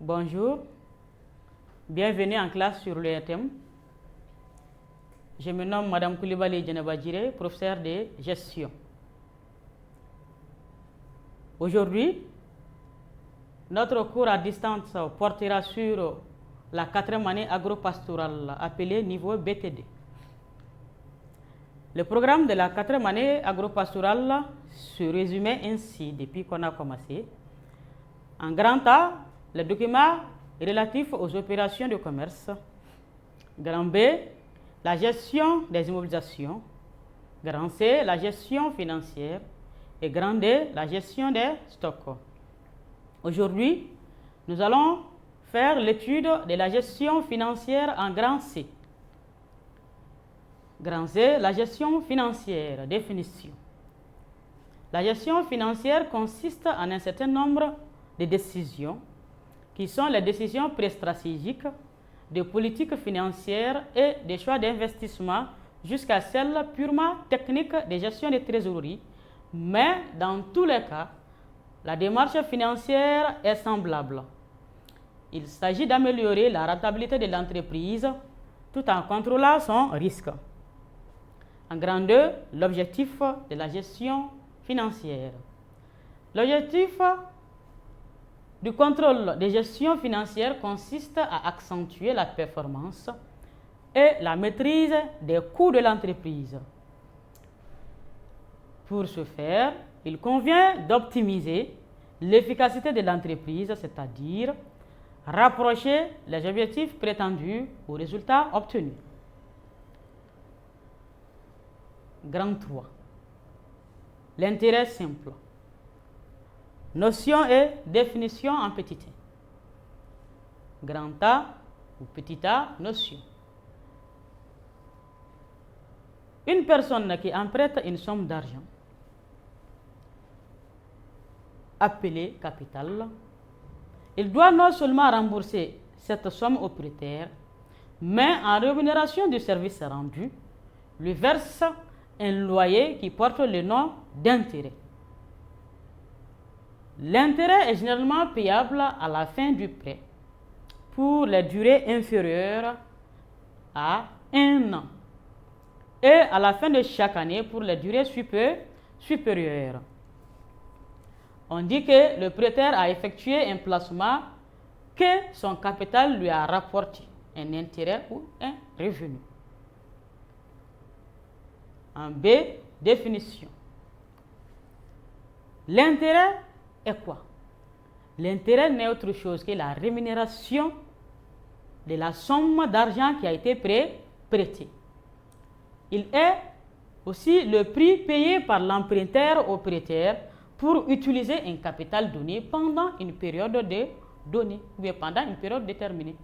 Bonjour, bienvenue en classe sur le thème. Je me nomme Madame Koulibaly Djenebadjire, professeure de gestion. Aujourd'hui, notre cours à distance portera sur la 4e année agro-pastorale appelée niveau BTD. Le programme de la 4e année agro-pastorale se résumait ainsi depuis qu'on a commencé. En grand A, le document relatif aux opérations de commerce. Grand B, la gestion des immobilisations. Grand C, la gestion financière. Et grand D, la gestion des stocks. Aujourd'hui, nous allons faire l'étude de la gestion financière en grand C. Grand C, la gestion financière. Définition. La gestion financière consiste en un certain nombre de décisions qui sont les décisions pré-stratégiques de politique financière et des choix d'investissement jusqu'à celles purement techniques de gestion de trésorerie. Mais dans tous les cas, la démarche financière est semblable. Il s'agit d'améliorer la rentabilité de l'entreprise tout en contrôlant son risque. En grand 2, l'objectif de la gestion financière. L'objectif du contrôle de gestion financière consiste à accentuer la performance et la maîtrise des coûts de l'entreprise. Pour ce faire, il convient d'optimiser l'efficacité de l'entreprise, c'est-à-dire rapprocher les objectifs prétendus aux résultats obtenus. Grand 3. L'intérêt simple. Notion et définition en petit a. Grand A ou petit a, notion. Une personne qui emprunte une somme d'argent, appelée capital, il doit non seulement rembourser cette somme au prêteur, mais en rémunération du service rendu, lui verse un loyer qui porte le nom d'intérêt. L'intérêt est généralement payable à la fin du prêt pour les durées inférieures à 1 an et à la fin de chaque année pour les durées supérieures. On dit que le prêteur a effectué un placement que son capital lui a rapporté un intérêt ou un revenu. En B, définition. L'intérêt est quoi? L'intérêt n'est autre chose que la rémunération de la somme d'argent qui a été prêtée. Il est aussi le prix payé par l'emprunteur au prêteur pour utiliser un capital donné pendant une période donnée ou bien pendant une période déterminée.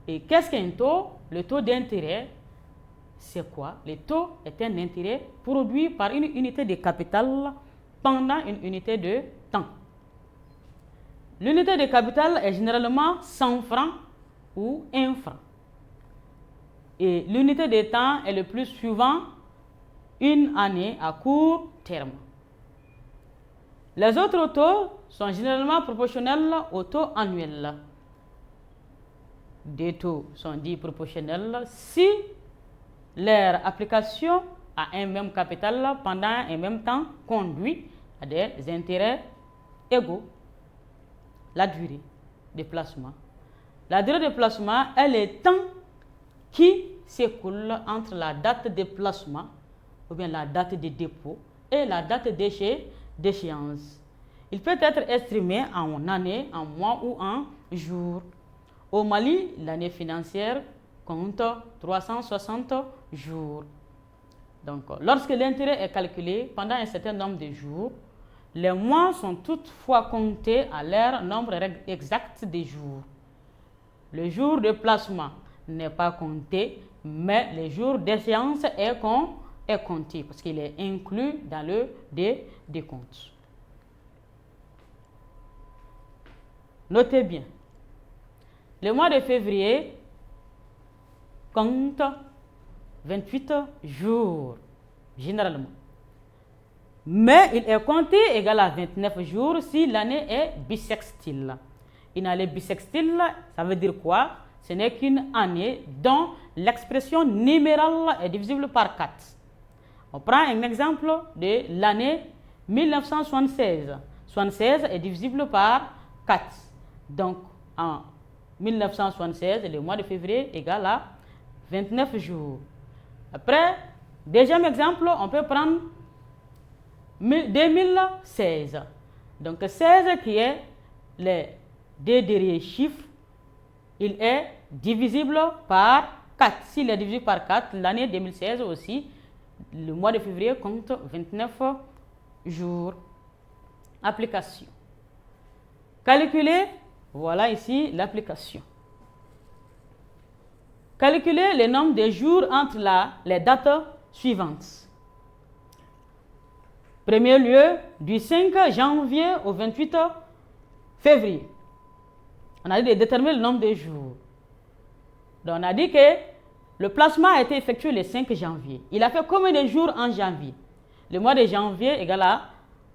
Et qu'est-ce qu'un taux? Le taux d'intérêt, c'est quoi? Le taux est un intérêt produit par une unité de capital pendant une unité de temps. L'unité de capital est généralement 100 francs ou 1 franc. Et l'unité de temps est le plus souvent une année à court terme. Les autres taux sont généralement proportionnels au taux annuel. Des taux sont dits proportionnels si leur application à un même capital pendant un même temps conduit à des intérêts égaux. La durée de placement. La durée de placement est le temps qui s'écoule entre la date de placement ou bien la date de dépôt et la date d'échéance. Il peut être estimé en années, en mois ou en jours. Au Mali, l'année financière compte 360 jours. Donc, lorsque l'intérêt est calculé pendant un certain nombre de jours, les mois sont toutefois comptés à leur nombre exact de jours. Le jour de placement n'est pas compté, mais le jour d'échéance est compté parce qu'il est inclus dans le décompte. Notez bien, le mois de février compte 28 jours, généralement. Mais il est compté égal à 29 jours si l'année est bissextile. une année bissextile, ça veut dire quoi? Ce n'est qu'une année dont l'expression numérale est divisible par 4. On prend un exemple de l'année 1976. 76 est divisible par 4. Donc, en 1976, le mois de février égale à 29 jours. Après, deuxième exemple, on peut prendre 2016. Donc, 16 qui est les deux derniers chiffres, il est divisible par 4. S'il est divisé par 4, l'année 2016 aussi, le mois de février compte 29 jours. Application. Calculer, voilà ici l'application. Calculer le nombre de jours entre les dates suivantes. Premier lieu, du 5 janvier au 28 février. On a dit de déterminer le nombre de jours. Donc on a dit que le placement a été effectué le 5 janvier. Il a fait combien de jours en janvier? Le mois de janvier égale à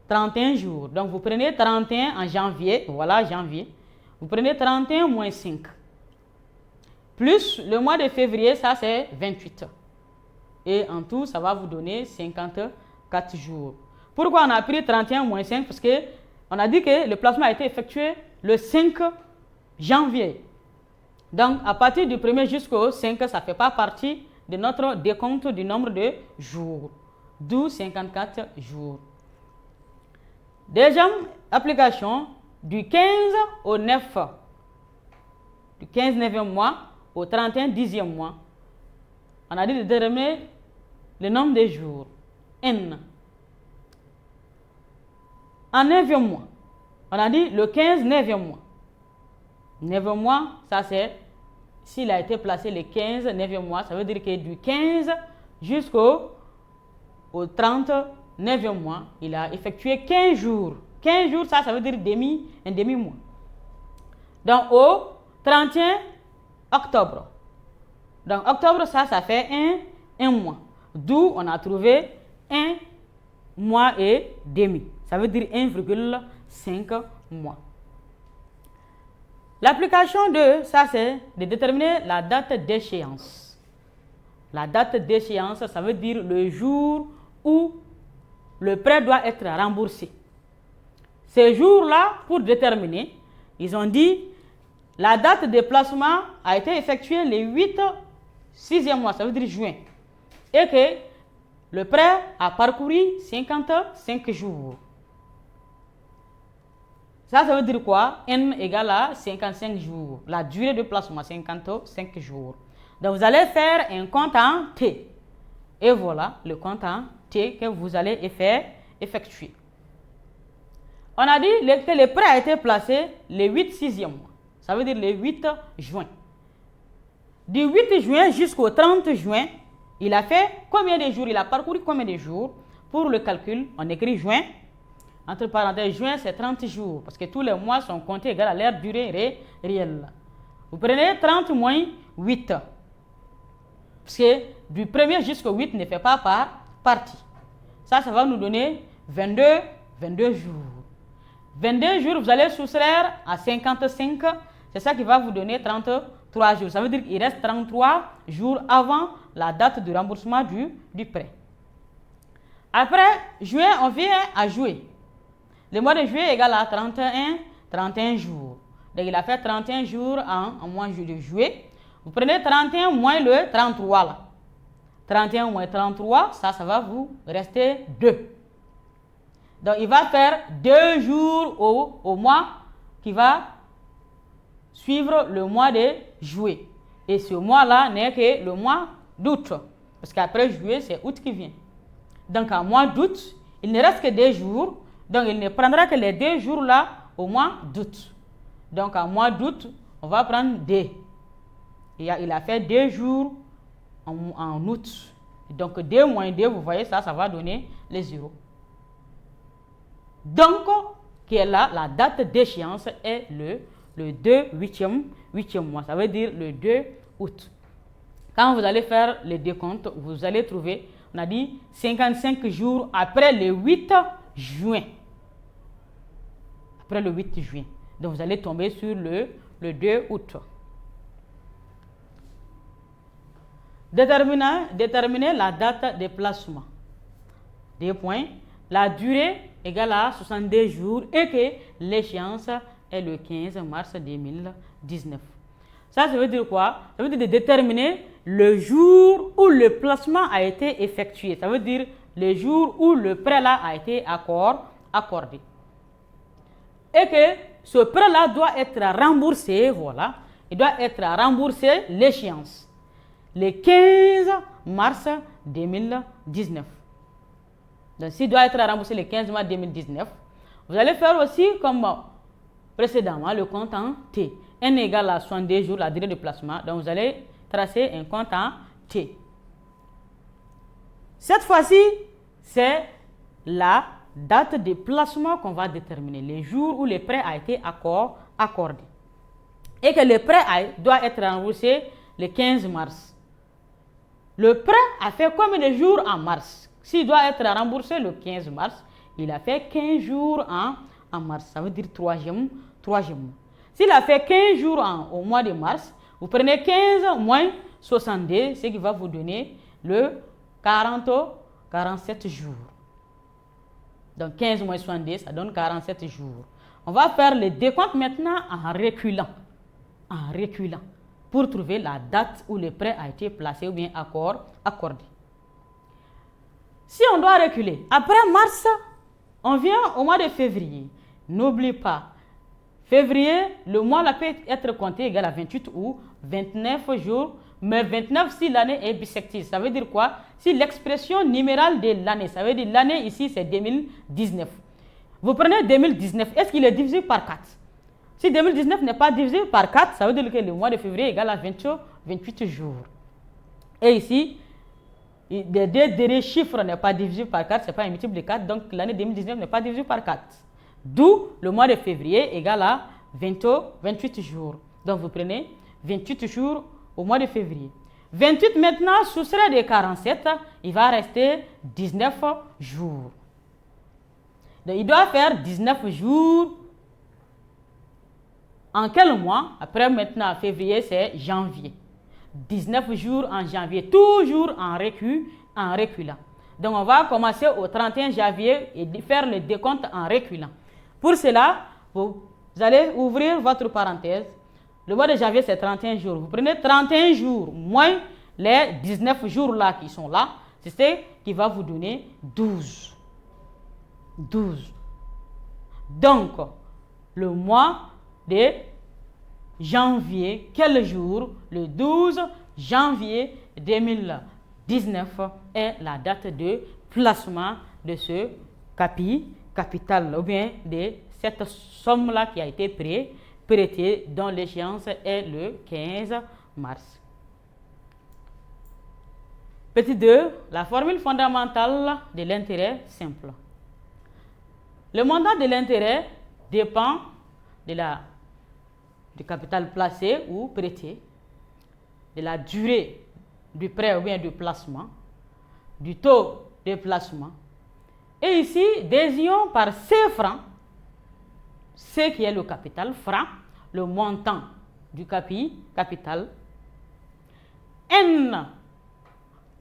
31 jours. Donc vous prenez 31 en janvier, voilà janvier. Vous prenez 31 moins 5. Plus le mois de février, ça c'est 28. Et en tout, ça va vous donner 54 jours. Pourquoi on a pris 31 moins 5? Parce qu'on a dit que le placement a été effectué le 5 janvier. Donc, à partir du 1er jusqu'au 5, ça ne fait pas partie de notre décompte du nombre de jours. D'où 54 jours. Deuxième application, du 15 au 9. Du 15 9e mois au 31 10e mois. On a dit de déterminer le nombre de jours. N. En 9e mois, on a dit le 15 9e mois. 9e mois, ça c'est, s'il a été placé le 15 9e mois, ça veut dire que du 15 jusqu'au 30 9e mois, il a effectué 15 jours. 15 jours, ça veut dire un demi-mois. Donc au 31 octobre. Donc octobre, ça fait un mois. D'où on a trouvé un mois et demi. Ça veut dire 1,5 mois. L'application de ça, c'est de déterminer la date d'échéance. La date d'échéance, ça veut dire le jour où le prêt doit être remboursé. Ces jours-là, pour déterminer, ils ont dit la date de placement a été effectuée le 6e mois, ça veut dire juin. Et que le prêt a parcouru 55 jours. Ça veut dire quoi? N égale à 55 jours. La durée de placement, 55 jours. Donc, vous allez faire un compte en T. Et voilà le compte en T que vous allez effectuer. On a dit que le prêt a été placé le 6e mois. Ça veut dire le 8 juin. Du 8 juin jusqu'au 30 juin, il a fait combien de jours? Il a parcouru combien de jours? Pour le calcul, on écrit juin. Entre parenthèses, juin, c'est 30 jours, parce que tous les mois sont comptés égal à leur durée réelle. Vous prenez 30 moins 8, parce que du 1er jusqu'au 8 ne fait pas partie. Ça va nous donner 22 jours. 22 jours, vous allez soustraire à 55, c'est ça qui va vous donner 33 jours. Ça veut dire qu'il reste 33 jours avant la date de remboursement du prêt. Après juin, on vient à juillet. Le mois de juillet égale à 31 jours. Donc, il a fait 31 jours en mois de juillet. Vous prenez 31 moins le 33 là. 31 moins 33, ça va vous rester 2. Donc, il va faire 2 jours au mois qui va suivre le mois de juillet. Et ce mois-là n'est que le mois d'août. Parce qu'après juillet, c'est août qui vient. Donc, en mois d'août, il ne reste que 2 jours. Donc, il ne prendra que les 2 jours-là au mois d'août. Donc, en mois d'août, on va prendre 2. Il a fait 2 jours en août. Donc, 2 moins 2, vous voyez, ça va donner les 0. Donc, qui est là, la date d'échéance est le 2 8e mois. Ça veut dire le 2 août. Quand vous allez faire le décompte, vous allez trouver, on a dit 55 jours après le 8 juin. Après le 8 juin. Donc, vous allez tomber sur le 2 août. Déterminer la date de placement. 2 points. La durée égale à 62 jours et que l'échéance est le 15 mars 2019. Ça veut dire quoi? Ça veut dire de déterminer le jour où le placement a été effectué. Ça veut dire le jour où le prêt là a été accordé. Et que ce prêt là doit être remboursé, voilà. Il doit être remboursé l'échéance. Le 15 mars 2019. Donc, s'il doit être remboursé le 15 mars 2019, vous allez faire aussi comme précédemment le compte en T. N égale à 62 jours, la durée de placement. Donc, vous allez tracer un compte en T. Cette fois-ci, c'est la date de placement qu'on va déterminer, les jours où le prêt a été accordé. Et que le prêt doit être remboursé le 15 mars. Le prêt a fait combien de jours en mars? S'il doit être remboursé le 15 mars, il a fait 15 jours en mars. Ça veut dire troisième mois. S'il a fait 15 jours au mois de mars, vous prenez 15 moins 62, ce qui va vous donner le 47 jours. Donc 15 moins 62, ça donne 47 jours. On va faire le décompte maintenant en reculant. Pour trouver la date où le prêt a été placé ou bien accordé. Si on doit reculer, après mars, on vient au mois de février. N'oublie pas, février, le mois là peut être compté égal à 28 ou 29 jours, mais 29 si l'année est bissective. Ça veut dire quoi? Si l'expression numérale de l'année, ça veut dire l'année ici c'est 2019. Vous prenez 2019, est-ce qu'il est divisé par 4? Si 2019 n'est pas divisé par 4, ça veut dire que le mois de février est égal à 28 jours. Et ici, les deux derniers chiffres n'est pas divisé par 4, ce n'est pas un multiple de 4, donc l'année 2019 n'est pas divisé par 4. D'où le mois de février égal à 28 jours. Donc vous prenez 28 jours au mois de février. 28 maintenant, soustrait de 47, il va rester 19 jours. Donc il doit faire 19 jours. En quel mois? Après maintenant, février, c'est janvier. 19 jours en janvier, toujours en reculant. Donc, on va commencer au 31 janvier et faire le décompte en reculant. Pour cela, vous allez ouvrir votre parenthèse. Le mois de janvier, c'est 31 jours. Vous prenez 31 jours moins les 19 jours là qui sont là. C'est ce qui va vous donner 12. 12. Donc, le mois de janvier, quel jour? Le 12 janvier 2019 est la date de placement de ce capital, ou bien de cette somme-là qui a été prêtée, dont l'échéance est le 15 mars. Petit 2, la formule fondamentale de l'intérêt simple. Le montant de l'intérêt dépend du capital placé ou prêté, de la durée du prêt ou bien du placement, du taux de placement. Et ici, désignons par C francs ce qui est le capital franc, le montant du capital. N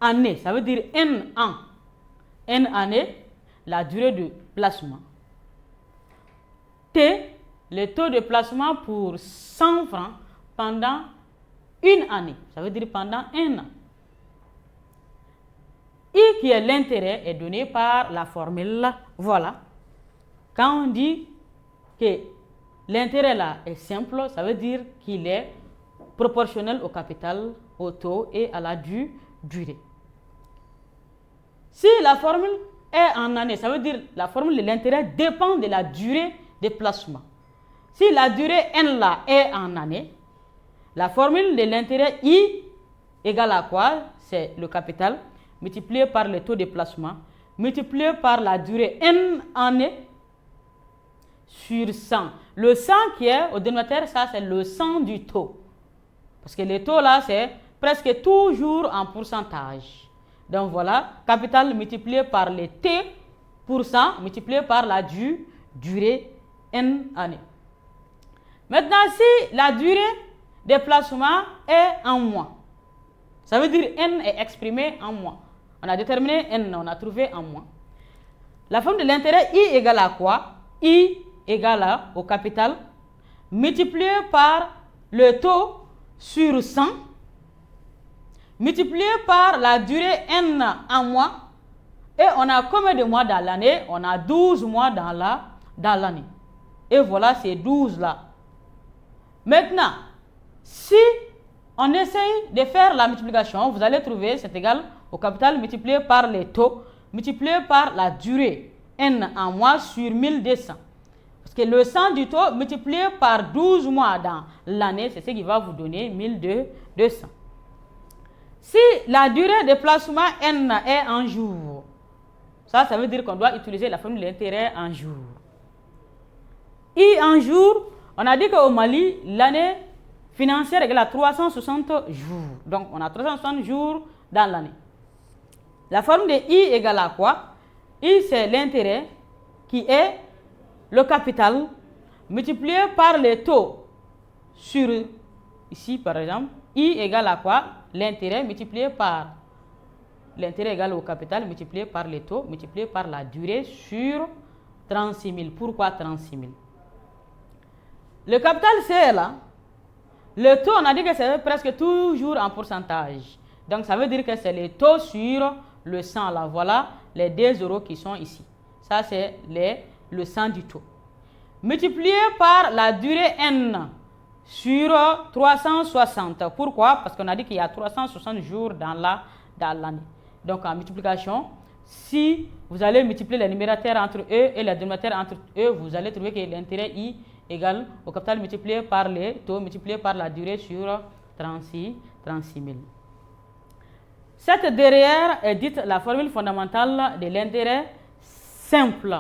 années, ça veut dire N ans. N années, la durée de placement. T, le taux de placement pour 100 francs pendant une année, ça veut dire pendant un an. I, qui est l'intérêt, est donné par la formule là. Voilà. Quand on dit que l'intérêt là est simple, ça veut dire qu'il est proportionnel au capital, au taux et à la durée. Si la formule est en année, ça veut dire la formule de l'intérêt dépend de la durée de placement. Si la durée N là est en année, la formule de l'intérêt I égale à quoi? C'est le capital multiplié par le taux de placement, multiplié par la durée N années sur 100. Le 100 qui est au dénominateur, ça c'est le 100 du taux. Parce que le taux là, c'est presque toujours en pourcentage. Donc voilà, capital multiplié par le T% multiplié par la durée N années. Maintenant, si la durée des placements est en mois, ça veut dire N est exprimé en mois. On a déterminé N, on a trouvé en mois. La forme de l'intérêt I égale à quoi? I égale au capital multiplié par le taux sur 100 multiplié par la durée N en mois. Et on a combien de mois dans l'année? On a 12 mois dans l'année. Et voilà ces 12 là. Maintenant, si on essaye de faire la multiplication, vous allez trouver c'est égal au capital multiplié par les taux multiplié par la durée N en mois sur 1200. Parce que le 100 du taux multiplié par 12 mois dans l'année, c'est ce qui va vous donner 1200. Si la durée de placement N est en jours, ça veut dire qu'on doit utiliser la formule de l'intérêt en jours. I en jours, on a dit qu'au Mali, l'année financière égale à 360 jours. Donc, on a 360 jours dans l'année. La formule de I égale à quoi? I, c'est l'intérêt qui est le capital multiplié par les taux sur, ici par exemple, I égale à quoi? L'intérêt multiplié par, l'intérêt égale au capital multiplié par les taux multiplié par la durée sur 36 000. Pourquoi 36 000? Le capital c'est là. Le taux, on a dit que c'est presque toujours en pourcentage. Donc ça veut dire que c'est les taux sur le 100 là. Voilà les 2 euros qui sont ici. Ça c'est le 100 du taux. Multiplié par la durée N sur 360. Pourquoi? Parce qu'on a dit qu'il y a 360 jours dans l'année. Donc en multiplication, si vous allez multiplier les numérateurs entre eux et les dénominateurs entre eux, vous allez trouver que l'intérêt I égale au capital multiplié par les taux multiplié par la durée sur 36 000. Cette derrière est dite la formule fondamentale de l'intérêt simple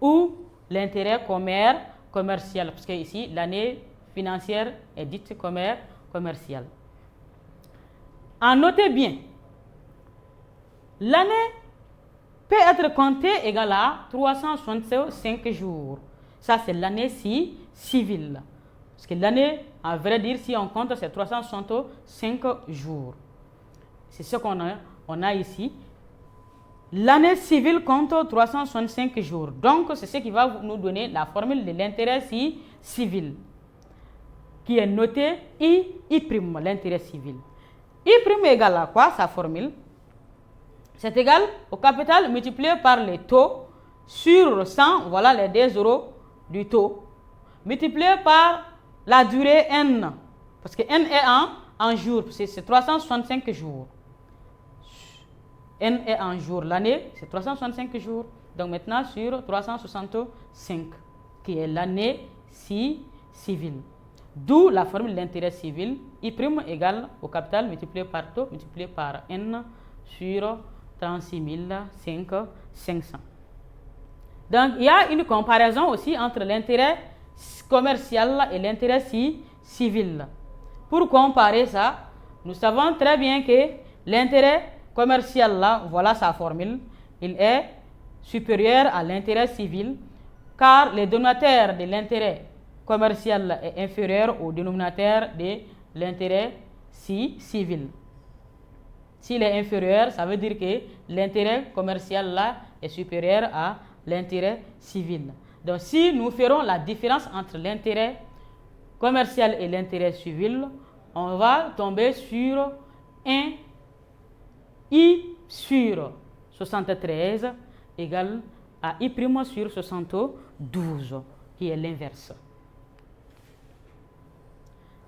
ou l'intérêt commercial, parce que ici l'année financière est dite commerciale. En notez bien, l'année peut être comptée égale à 365 jours. Ça, c'est l'année civile. Parce que l'année, à vrai dire, si on compte, c'est 365 jours. C'est ce qu'on a ici. L'année civile compte 365 jours. Donc, c'est ce qui va nous donner la formule de l'intérêt civil, qui est notée I', l'intérêt civil. I' égale à quoi, sa formule? C'est égal au capital multiplié par les taux sur 100, voilà les 2 euros du taux, multiplié par la durée N, parce que N est en jours, c'est 365 jours. N est en jours, l'année c'est 365 jours, donc maintenant sur 365, qui est l'année civile. D'où la formule de l'intérêt civil, I' égale au capital multiplié par taux, multiplié par N sur 36 500. Donc, il y a une comparaison aussi entre l'intérêt commercial et l'intérêt civil. Pour comparer ça, nous savons très bien que l'intérêt commercial, là, voilà sa formule, il est supérieur à l'intérêt civil, car le dénominateur de l'intérêt commercial est inférieur au dénominateur de l'intérêt civil. S'il est inférieur, ça veut dire que l'intérêt commercial là est supérieur à l'intérêt civil. Donc si nous ferons la différence entre l'intérêt commercial et l'intérêt civil, on va tomber sur un I sur 73 égale à I' sur 72, qui est l'inverse.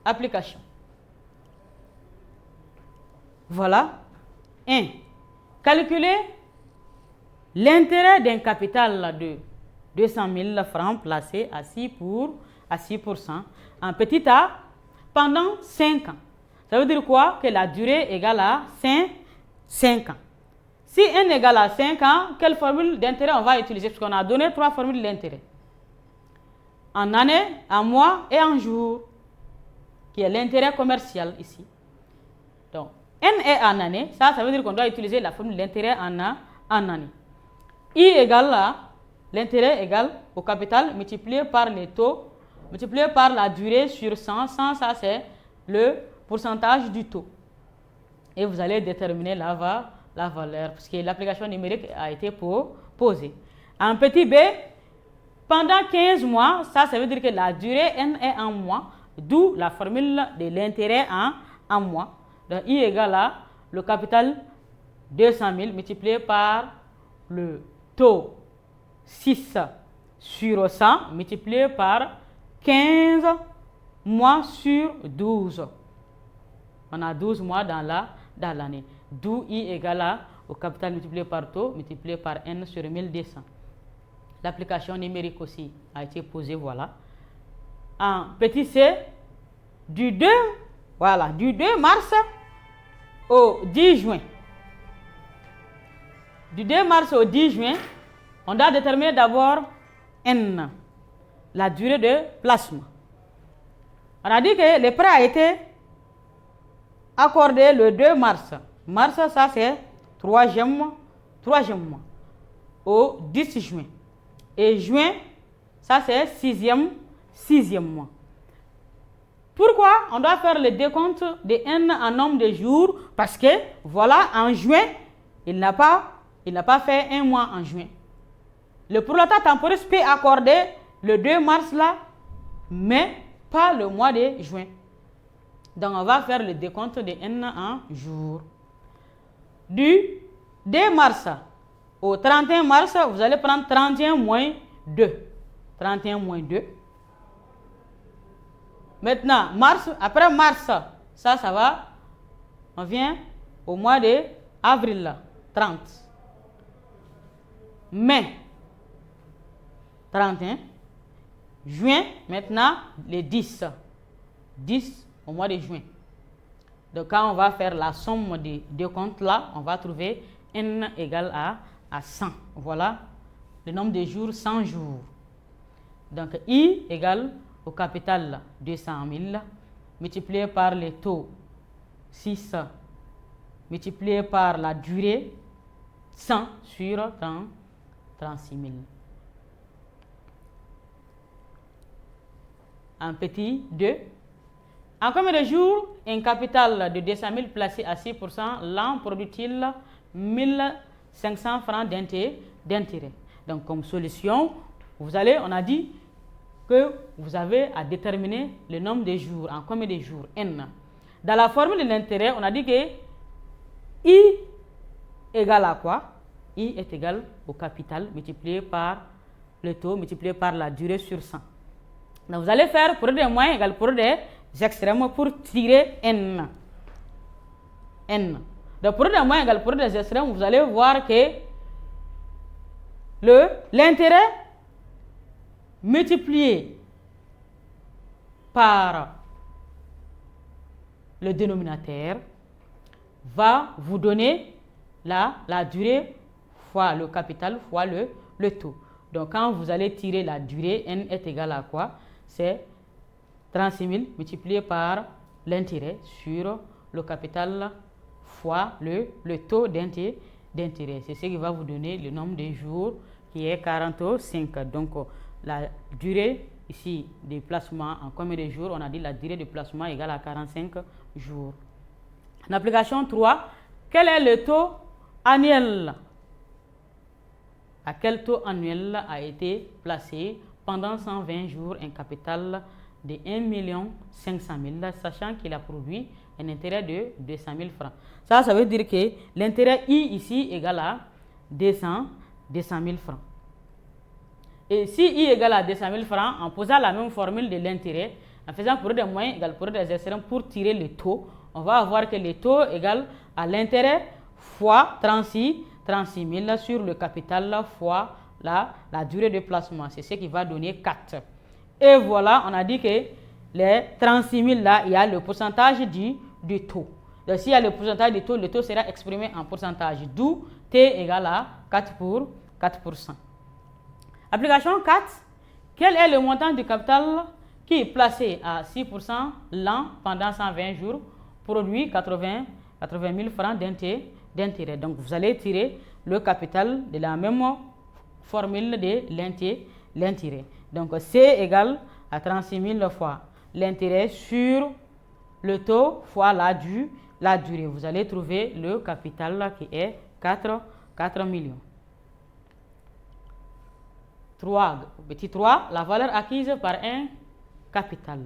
Application. Voilà. 1. Calculer l'intérêt d'un capital de 200 000 francs placé à 6% en petit a pendant 5 ans. Ça veut dire quoi? Que la durée égale à 5 ans. Si n égale à 5 ans, quelle formule d'intérêt on va utiliser? Parce qu'on a donné 3 formules d'intérêt. En année, en mois et en jour, qui est l'intérêt commercial ici. Donc, n est en année, ça veut dire qu'on doit utiliser la formule d'intérêt en année. I égale à l'intérêt égale au capital multiplié par les taux multiplié par la durée sur 100. 100, ça c'est le pourcentage du taux. Et vous allez déterminer la valeur, parce que l'application numérique a été posée. En petit b, pendant 15 mois, ça veut dire que la durée n est en mois, d'où la formule de l'intérêt en mois. Donc I égale à le capital 200 000 multiplié par le taux 6 sur 100 multiplié par 15 mois sur 12. On a 12 mois dans l'année. D'où I égale à au capital multiplié par taux multiplié par N sur 1200. L'application numérique aussi a été posée, voilà. En petit c, du 2 mars au 10 juin. Du 2 mars au 10 juin, on doit déterminer d'abord N, la durée de placement. On a dit que le prêt a été accordé le 2 mars. Mars, ça c'est troisième mois, au 10 juin. Et juin, ça c'est sixième mois. Pourquoi on doit faire le décompte de N en nombre de jours? Parce que, voilà, en juin, il n'a pas fait un mois en juin. Le prolata temporis peut accorder le 2 mars là, mais pas le mois de juin. Donc, on va faire le décompte de N en jours. Du 2 mars au 31 mars, vous allez prendre 31 moins 2. 31 moins 2. Maintenant, après mars, ça va. On vient au mois de avril, 30. Mai, 31. Juin, maintenant, le 10. 10 au mois de juin. Donc, quand on va faire la somme des deux comptes là, on va trouver N égale à 100. Voilà le nombre de jours, 100 jours. Donc, I égale au capital 200 000 multiplié par le taux 6 multiplié par la durée 100 sur 36 000. En petit 2. En combien de jours un capital de 200 000 placé à 6% l'an produit-il 1500 francs d'intérêt? Donc, comme solution, on a dit que vous avez à déterminer le nombre de jours. En combien de jours? N. Dans la formule de l'intérêt, on a dit que I égale à quoi? I est égal au capital multiplié par le taux multiplié par la durée sur 100. Donc, vous allez faire produit des moyens égal produit des extrêmes pour tirer N. N. Donc, produit des moyens égal produit des extrêmes, vous allez voir que l'intérêt multiplié par le dénominateur va vous donner la durée fois le capital fois le taux. Donc, quand vous allez tirer la durée, N est égal à quoi? C'est 36 000 multiplié par l'intérêt sur le capital fois le taux d'intérêt. C'est ce qui va vous donner le nombre de jours qui est 45. Donc, la durée ici de placement en combien de jours? On a dit la durée de placement égale à 45 jours. En application 3, quel est le taux annuel? À quel taux annuel a été placé pendant 120 jours un capital de 1 500 000, sachant qu'il a produit un intérêt de 200 000 francs. Ça veut dire que l'intérêt I ici égale à 200 000 francs. Et si I égale à 200 000 francs, en posant la même formule de l'intérêt, en faisant produit des moyens égale produit des extrêmes pour tirer le taux, on va avoir que le taux égale à l'intérêt fois 36 000 sur le capital fois la durée de placement. C'est ce qui va donner 4. Et voilà, on a dit que les 36 000 là, il y a le pourcentage du taux. Donc, s'il y a le pourcentage du taux, le taux sera exprimé en pourcentage, d'où T égale à 4%. Application 4. Quel est le montant du capital qui est placé à 6% l'an pendant 120 jours, produit 80 000 francs d'intérêt? Donc, vous allez tirer le capital de la même formule de l'intérêt. Donc, C égale à 36 000 fois l'intérêt sur le taux fois la durée. Vous allez trouver le capital qui est 4 millions. Petit 3, la valeur acquise par un capital.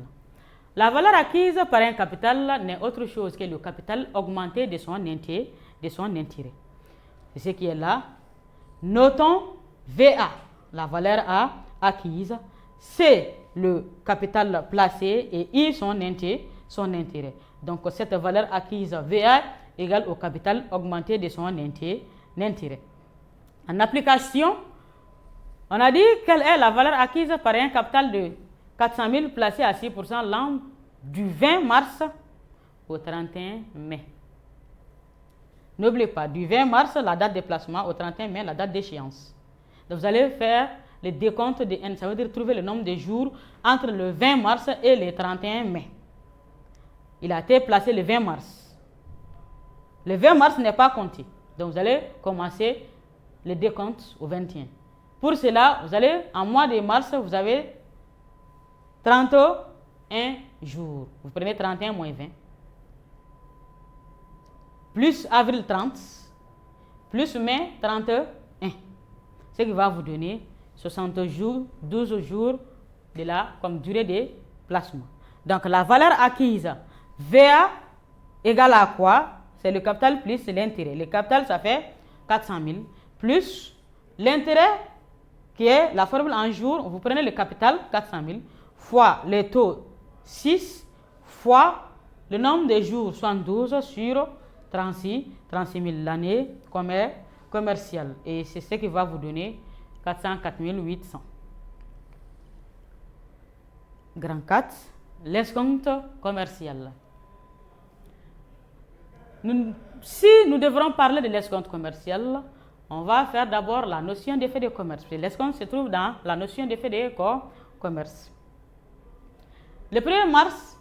La valeur acquise par un capital n'est autre chose que le capital augmenté de son intérêt. C'est ce qui est là. Notons VA, la valeur acquise, c'est le capital placé et I son intérêt. Donc cette valeur acquise VA égale au capital augmenté de son intérêt. En application, on a dit quelle est la valeur acquise par un capital de 400 000 placé à 6% l'an du 20 mars au 31 mai. N'oubliez pas, du 20 mars, la date de placement, au 31 mai, la date d'échéance. Donc vous allez faire le décompte de N, ça veut dire trouver le nombre de jours entre le 20 mars et le 31 mai. Il a été placé le 20 mars. Le 20 mars n'est pas compté. Donc vous allez commencer le décompte au 21. Pour cela, vous allez, en mois de mars, vous avez 31 jours. Vous prenez 31 moins 20. Plus avril 30, plus mai 31. Ce qui va vous donner 60 jours, 12 jours de là comme durée de placement. Donc la valeur acquise VA égale à quoi? C'est le capital plus l'intérêt. Le capital, ça fait 400 000 plus l'intérêt qui est la formule en jours. Vous prenez le capital 400 000 fois le taux 6 fois le nombre de jours 72 sur 36 000 l'année commerciale. Et c'est ce qui va vous donner 404 800. Grand 4, l'escompte commercial. Si nous devrons parler de l'escompte commercial, on va faire d'abord la notion d'effet de commerce. L'escompte se trouve dans la notion d'effet de commerce. Le 1er mars,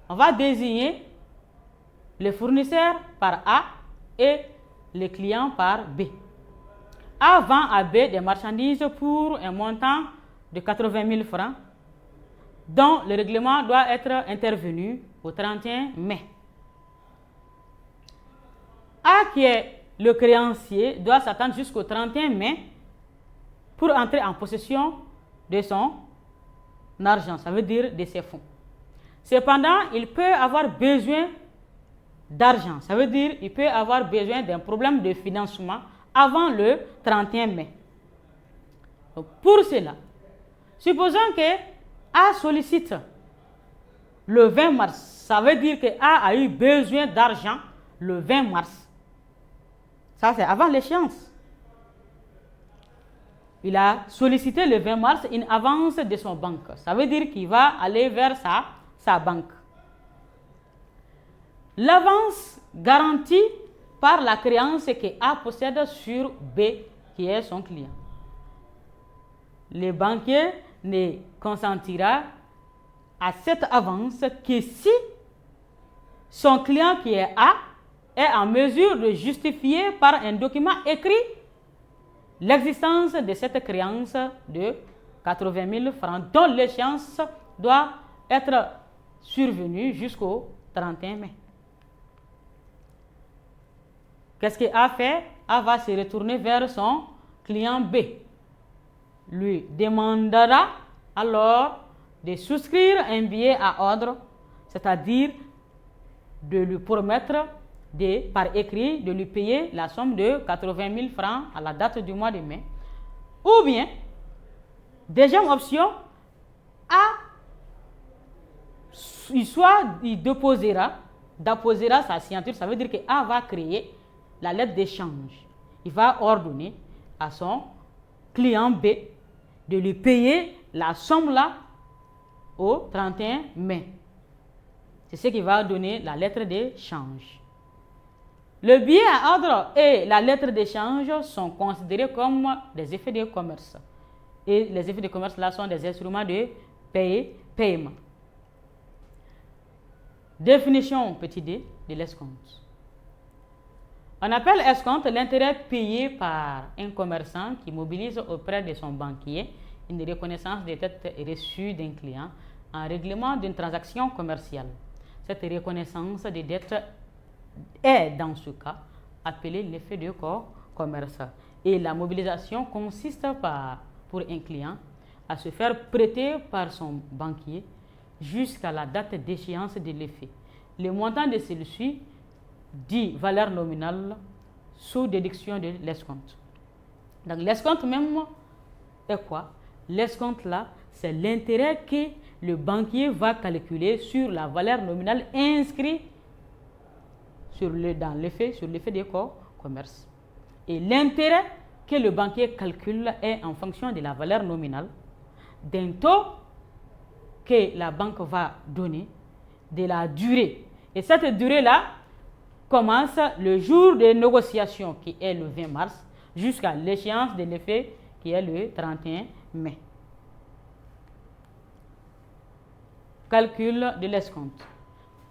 on va désigner le fournisseur par A et le client par B. A vend à B des marchandises pour un montant de 80 000 francs, dont le règlement doit être intervenu au 31 mai. A, qui est le créancier, doit s'attendre jusqu'au 31 mai pour entrer en possession de son argent, ça veut dire de ses fonds. Cependant, il peut avoir besoin d'argent, ça veut dire qu'il peut avoir besoin d'un problème de financement avant le 31 mai. Donc, pour cela, supposons que A sollicite le 20 mars, ça veut dire que A a eu besoin d'argent le 20 mars. Ça, c'est avant l'échéance. Il a sollicité le 20 mars une avance de son banque. Ça veut dire qu'il va aller vers sa banque. L'avance garantie par la créance que A possède sur B, qui est son client. Le banquier ne consentira à cette avance que si son client, qui est A, est en mesure de justifier par un document écrit l'existence de cette créance de 80 000 francs dont l'échéance doit être survenue jusqu'au 31 mai. Qu'est-ce que A fait? A va se retourner vers son client B. Lui demandera alors de souscrire un billet à ordre, c'est-à-dire de lui promettre par écrit de lui payer la somme de 80 000 francs à la date du mois de mai. Ou bien, deuxième option, il déposera sa signature, ça veut dire que A va créer la lettre d'échange. Il va ordonner à son client B de lui payer la somme là au 31 mai. C'est ce qui va donner la lettre d'échange. Le billet à ordre et la lettre d'échange sont considérés comme des effets de commerce. Et les effets de commerce là sont des instruments de paiement. Définition petit d de l'escompte. On appelle escompte l'intérêt payé par un commerçant qui mobilise auprès de son banquier une reconnaissance des dettes reçues d'un client en règlement d'une transaction commerciale. Cette reconnaissance des dettes est, dans ce cas, appelée l'effet de commerce. Et la mobilisation consiste pour un client à se faire prêter par son banquier jusqu'à la date d'échéance de l'effet. Le montant de celui-ci dit valeur nominale sous déduction de l'escompte. Donc l'escompte même est quoi? L'escompte là, c'est l'intérêt que le banquier va calculer sur la valeur nominale inscrite dans l'effet de commerce. Et l'intérêt que le banquier calcule est en fonction de la valeur nominale, d'un taux que la banque va donner, de la durée. Et cette durée-là commence le jour de négociation qui est le 20 mars jusqu'à l'échéance de l'effet qui est le 31 mai. Calcul de l'escompte.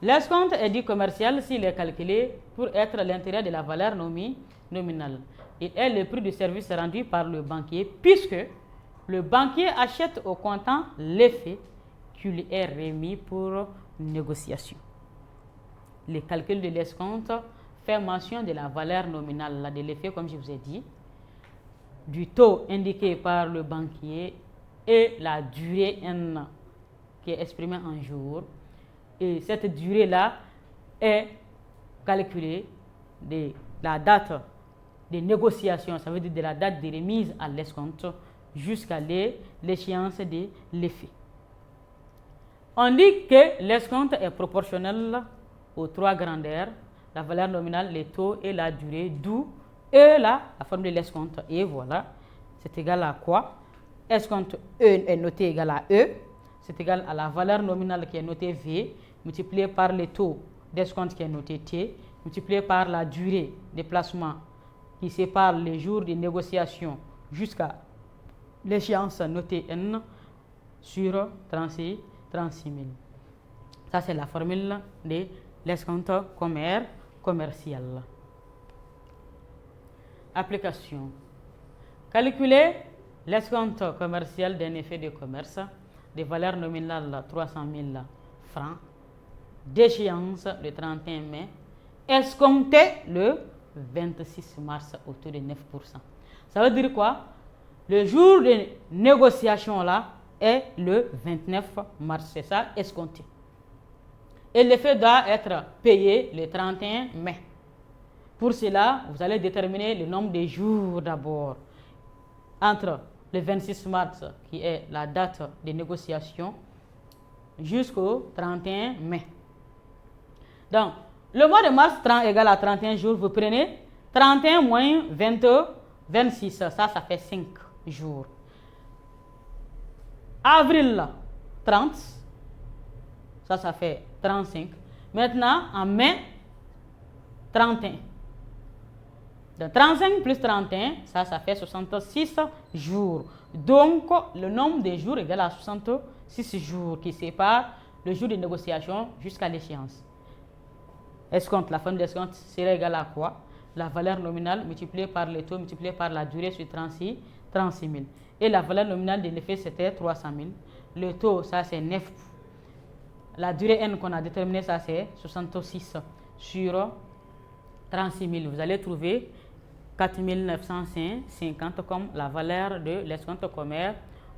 L'escompte est dit commercial s'il est calculé pour être l'intérêt de la valeur nominale. Il est le prix du service rendu par le banquier puisque le banquier achète au comptant l'effet qui lui est remis pour négociation. Le calcul de l'escompte fait mention de la valeur nominale de l'effet, comme je vous ai dit, du taux indiqué par le banquier et la durée N qui est exprimée en jours. Et cette durée-là est calculée de la date de négociation, ça veut dire de la date de remise à l'escompte jusqu'à l'échéance de l'effet. On dit que l'escompte est proportionnel aux trois grandeurs, la valeur nominale, les taux et la durée, d'où E là, la forme de l'escompte. Et voilà, c'est égal à quoi? Escompte E est noté égal à E, c'est égal à la valeur nominale qui est notée V, multiplié par le taux d'escompte qui est noté T, multiplié par la durée de placement qui sépare les jours de négociation jusqu'à l'échéance notée N sur 36 000. Ça, c'est la formule de l'escompte commercial. Application. Calculer l'escompte commercial d'un effet de commerce de valeur nominale 300 000 francs, d'échéance le 31 mai, escompté le 26 mars au taux de 9%. Ça veut dire quoi? Le jour de négociation là est le 29 mars, c'est ça, escompté. Et l'effet doit être payé le 31 mai. Pour cela, vous allez déterminer le nombre de jours d'abord entre le 26 mars, qui est la date de négociation, jusqu'au 31 mai. Donc, le mois de mars 30 égale à 31 jours, vous prenez 31 moins 26, ça fait 5 jours. Avril 30, ça fait 35. Maintenant, en mai, 31. De 35 plus 31, ça fait 66 jours. Donc, le nombre de jours est égal à 66 jours qui séparent le jour de négociation jusqu'à l'échéance. Escompte, la forme d'escompte serait égale à quoi? La valeur nominale multipliée par le taux multiplié par la durée sur 36 000. Et la valeur nominale de l'effet, c'était 300 000. Le taux, ça c'est 9. La durée N qu'on a déterminée, ça c'est 66 sur 36 000. Vous allez trouver 4 950 comme la valeur de l'escompte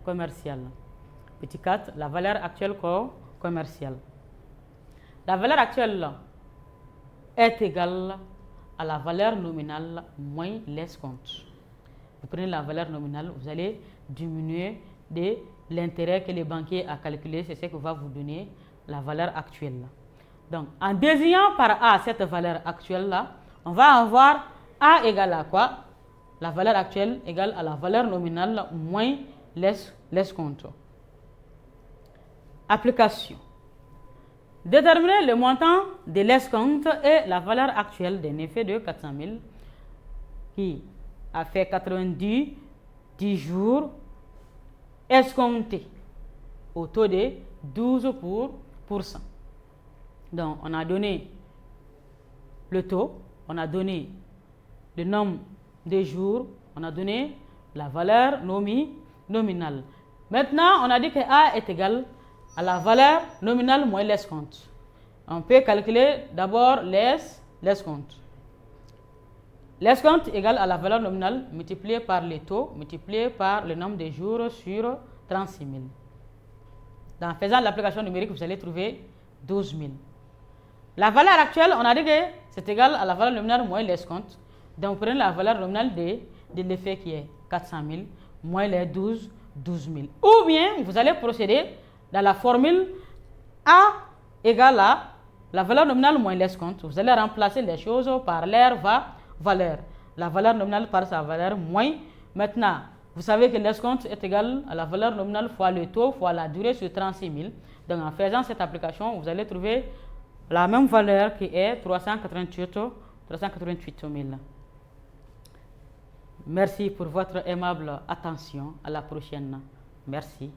commercial. Petit 4, la valeur actuelle commerciale. La valeur actuelle est égale à la valeur nominale moins l'escompte. Vous prenez la valeur nominale, vous allez diminuer de l'intérêt que le banquier a calculé, c'est ce que va vous donner la valeur actuelle. Donc, en désignant par A cette valeur actuelle-là, on va avoir A égale à quoi? La valeur actuelle égale à la valeur nominale moins l'escompte. Application. Déterminer le montant de l'escompte et la valeur actuelle d'un effet de 400 000 qui a fait 90 jours escompté au taux de 12%. Donc, on a donné le taux, on a donné le nombre de jours, on a donné la valeur nominale. Maintenant, on a dit que A est égal à la valeur nominale moins l'escompte. On peut calculer d'abord l'escompte. L'escompte égale à la valeur nominale multipliée par les taux, multiplié par le nombre de jours sur 36 000. En faisant l'application numérique, vous allez trouver 12 000. La valeur actuelle, on a dit que c'est égal à la valeur nominale moins l'escompte. Donc, vous prenez la valeur nominale de l'effet qui est 400 000 moins les 12 000. Ou bien, vous allez procéder dans la formule A égale à la valeur nominale moins l'escompte. Vous allez remplacer les choses par leur valeur. La valeur nominale par sa valeur moins. Maintenant, vous savez que l'escompte est égal à la valeur nominale fois le taux fois la durée sur 36 000. Donc, en faisant cette application, vous allez trouver la même valeur qui est 388 000. Merci pour votre aimable attention. À la prochaine. Merci.